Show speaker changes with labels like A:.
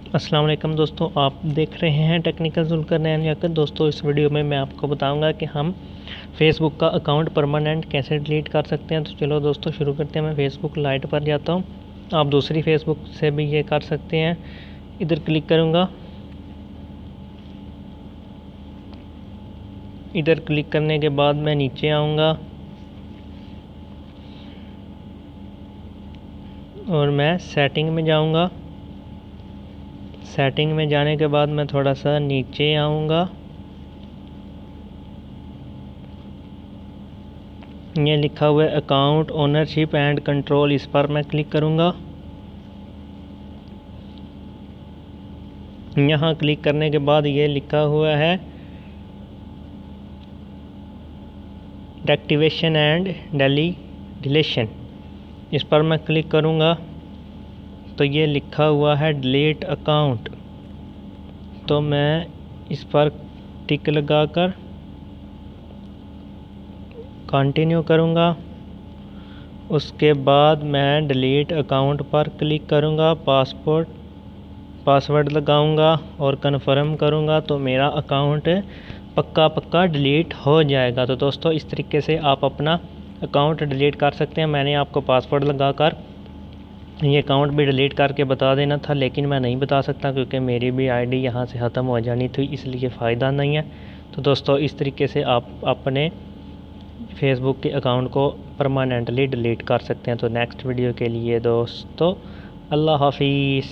A: अस्सलाम वालेकुम दोस्तों, आप देख रहे हैं टेक्निकल जुल्करनैन याकर। दोस्तों, इस वीडियो में मैं आपको बताऊंगा कि हम फेसबुक का अकाउंट परमानेंट कैसे डिलीट कर सकते हैं। तो चलो दोस्तों शुरू करते हैं। मैं फेसबुक लाइट पर जाता हूं। आप दूसरी फेसबुक से भी ये कर सकते हैं। इधर क्लिक करूंगा। इधर क्लिक करने के बाद मैं नीचे आऊँगा और मैं सेटिंग में जाऊँगा। सेटिंग में जाने के बाद मैं थोड़ा सा नीचे आऊँगा। ये लिखा हुआ है अकाउंट ओनरशिप एंड कंट्रोल, इस पर मैं क्लिक करूँगा। यहाँ क्लिक करने के बाद ये लिखा हुआ है डेक्टिवेशन एंड डिलीशन, इस पर मैं क्लिक करूँगा तो ये लिखा हुआ है डिलीट अकाउंट। तो मैं इस पर टिक लगाकर कंटिन्यू करूँगा। उसके बाद मैं डिलीट अकाउंट पर क्लिक करूँगा, पासवर्ड लगाऊँगा और कन्फर्म करूँगा तो मेरा अकाउंट पक्का डिलीट हो जाएगा। तो दोस्तों, इस तरीके से आप अपना अकाउंट डिलीट कर सकते हैं। मैंने आपको पासवर्ड लगाकर ये अकाउंट भी डिलीट करके बता देना था, लेकिन मैं नहीं बता सकता क्योंकि मेरी भी आईडी यहाँ से ख़त्म हो जानी थी, इसलिए फ़ायदा नहीं है। तो दोस्तों, इस तरीके से आप अपने फेसबुक के अकाउंट को परमानेंटली डिलीट कर सकते हैं। तो नेक्स्ट वीडियो के लिए दोस्तों, अल्लाह हाफिज़।